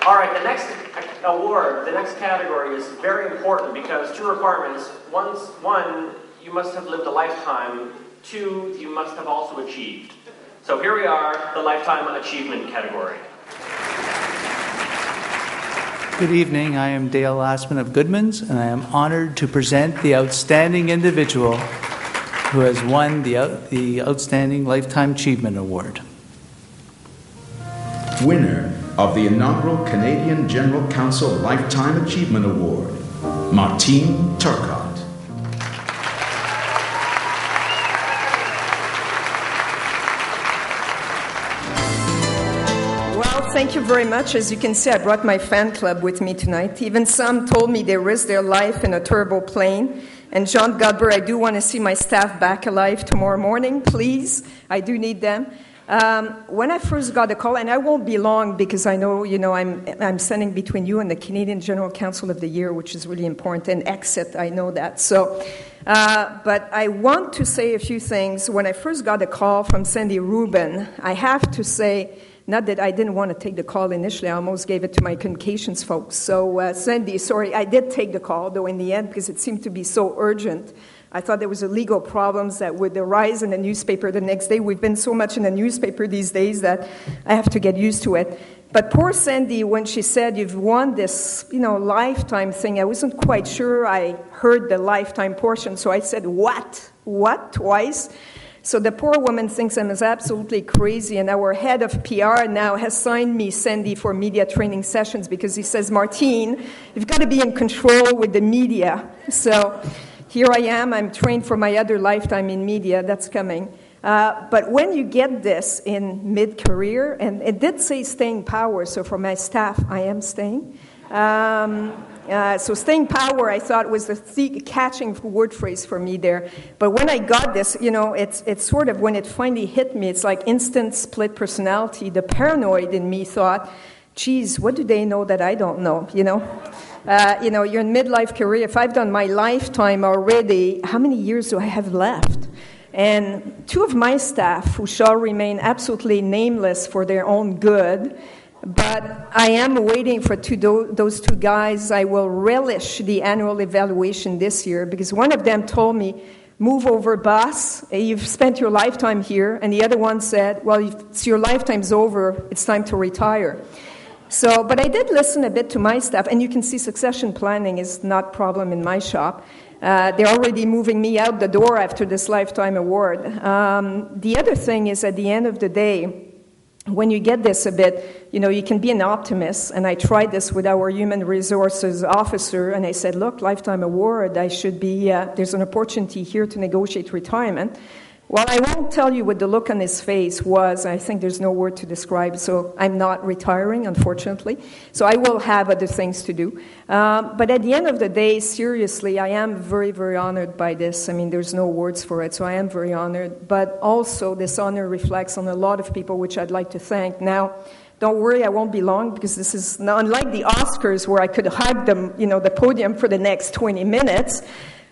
All right, the next award, the next category is very important because two requirements. One, you must have lived a lifetime. Two, you must have also achieved. So here we are, the Lifetime Achievement category. Good evening. I am Dale Lastman of Goodman's, and I am honored to present the outstanding individual who has won the Outstanding Lifetime Achievement Award. Winner of the inaugural Canadian General Counsel Lifetime Achievement Award, Martine Turcotte. Thank you very much. As you can see, I brought my fan club with me tonight. Even some told me they risked their life in a turbo plane. And John Godber, I do want to see my staff back alive tomorrow morning, please. I do need them. When I first got the call, and I won't be long because I know, I'm standing between you and the Canadian General Counsel of the Year, which is really important, and exit, I know that. So, but I want to say a few things. When I first got the call from Sandy Rubin, I have to say, not that I didn't want to take the call initially. I almost gave it to my communications folks. So, Sandy, sorry, I did take the call, though, in the end, because it seemed to be so urgent. I thought there was a legal problems that would arise in the newspaper the next day. We've been so much in the newspaper these days that I have to get used to it. But poor Sandy, when she said, you've won this, lifetime thing, I wasn't quite sure I heard the lifetime portion. So I said, what? What? Twice? So the poor woman thinks I'm absolutely crazy, and our head of PR now has signed me, Sandy, for media training sessions because he says, Martine, you've got to be in control with the media. So here I am. I'm trained for my other lifetime in media. That's coming. But when you get this in mid-career, and it did say staying power, so for my staff, I am staying. So staying power, I thought, was the catching word phrase for me there. But when I got this, it's sort of, when it finally hit me, it's like instant split personality. The paranoid in me thought, geez, what do they know that I don't know, you're in midlife career. If I've done my lifetime already, how many years do I have left? And two of my staff, who shall remain absolutely nameless for their own good, but I am waiting for those two guys. I will relish the annual evaluation this year because one of them told me, move over, boss. You've spent your lifetime here. And the other one said, well, if your lifetime's over, it's time to retire. So, but I did listen a bit to my staff. And you can see succession planning is not a problem in my shop. They're already moving me out the door after this lifetime award. The other thing is, at the end of the day, when you get this a bit, you can be an optimist, and I tried this with our human resources officer, and I said, look, lifetime award, I should be, there's an opportunity here to negotiate retirement. Well, I won't tell you what the look on his face was. I think there's no word to describe, so I'm not retiring, unfortunately. So I will have other things to do. But at the end of the day, seriously, I am very, very honored by this. I mean, there's no words for it, so I am very honored. But also, this honor reflects on a lot of people, which I'd like to thank. Now, don't worry, I won't be long, because this is not unlike the Oscars, where I could hug them, the podium for the next 20 minutes.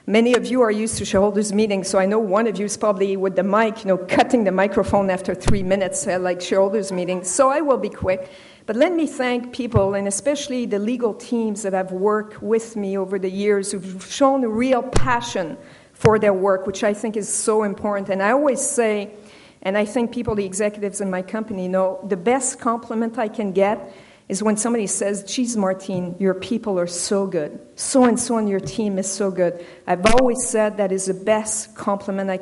Many of you are used to shareholders' meetings, so I know one of you is probably with the mic, cutting the microphone after 3 minutes, like shareholders' meetings. So I will be quick. But let me thank people, and especially the legal teams that have worked with me over the years, who've shown a real passion for their work, which I think is so important. And I always say, and I think people, the executives in my company know, the best compliment I can get is when somebody says, geez, Martine, your people are so good. So-and-so on your team is so good. I've always said that is the best compliment I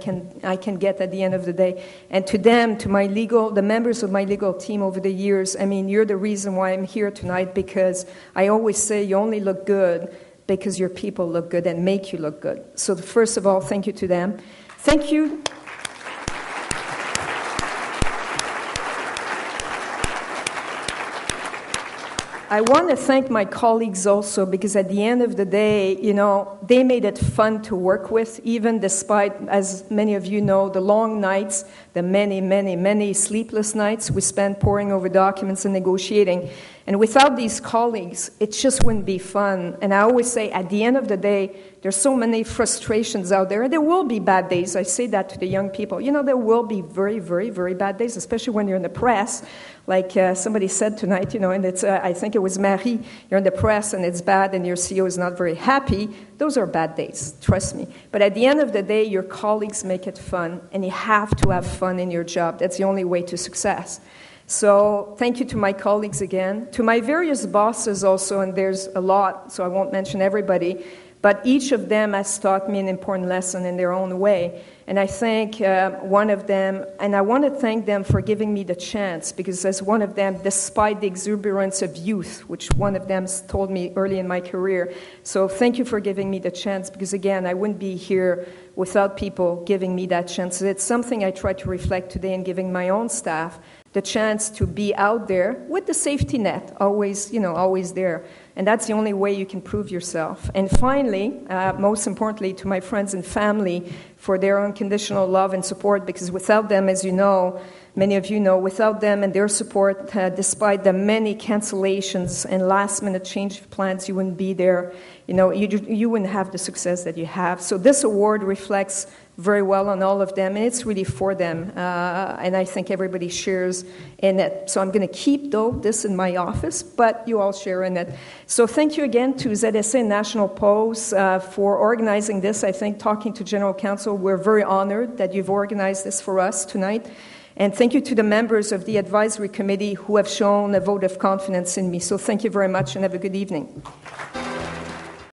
can get at the end of the day. And to them, to the members of my legal team over the years, I mean, you're the reason why I'm here tonight, because I always say you only look good because your people look good and make you look good. So first of all, thank you to them. Thank you. I want to thank my colleagues also, because at the end of the day, they made it fun to work with, even despite, as many of you know, the long nights, the many, many, many sleepless nights we spent poring over documents and negotiating. And without these colleagues, it just wouldn't be fun. And I always say, at the end of the day, there's so many frustrations out there. There will be bad days. I say that to the young people. There will be very, very, very bad days, especially when you're in the press. Like somebody said tonight, and it's, I think it was Marie, you're in the press and it's bad and your CEO is not very happy. Those are bad days, trust me. But at the end of the day, your colleagues make it fun, and you have to have fun in your job. That's the only way to success. So thank you to my colleagues again. To my various bosses also, and there's a lot, so I won't mention everybody, but each of them has taught me an important lesson in their own way. And I think one of them, and I want to thank them for giving me the chance, because as one of them, despite the exuberance of youth, which one of them told me early in my career, so thank you for giving me the chance, because again, I wouldn't be here without people giving me that chance. So it's something I try to reflect today in giving my own staff the chance to be out there with the safety net, always there. And that's the only way you can prove yourself. And finally, most importantly, to my friends and family for their unconditional love and support, because without them, as you know, many of you know, without them and their support, despite the many cancellations and last-minute change of plans, you wouldn't be there. You wouldn't have the success that you have. So this award reflects very well on all of them, and it's really for them, and I think everybody shares in it. So I'm going to keep, this in my office, but you all share in it. So thank you again to ZSA and National Post for organizing this. I think talking to General Counsel, we're very honored that you've organized this for us tonight. And thank you to the members of the advisory committee who have shown a vote of confidence in me. So thank you very much and have a good evening.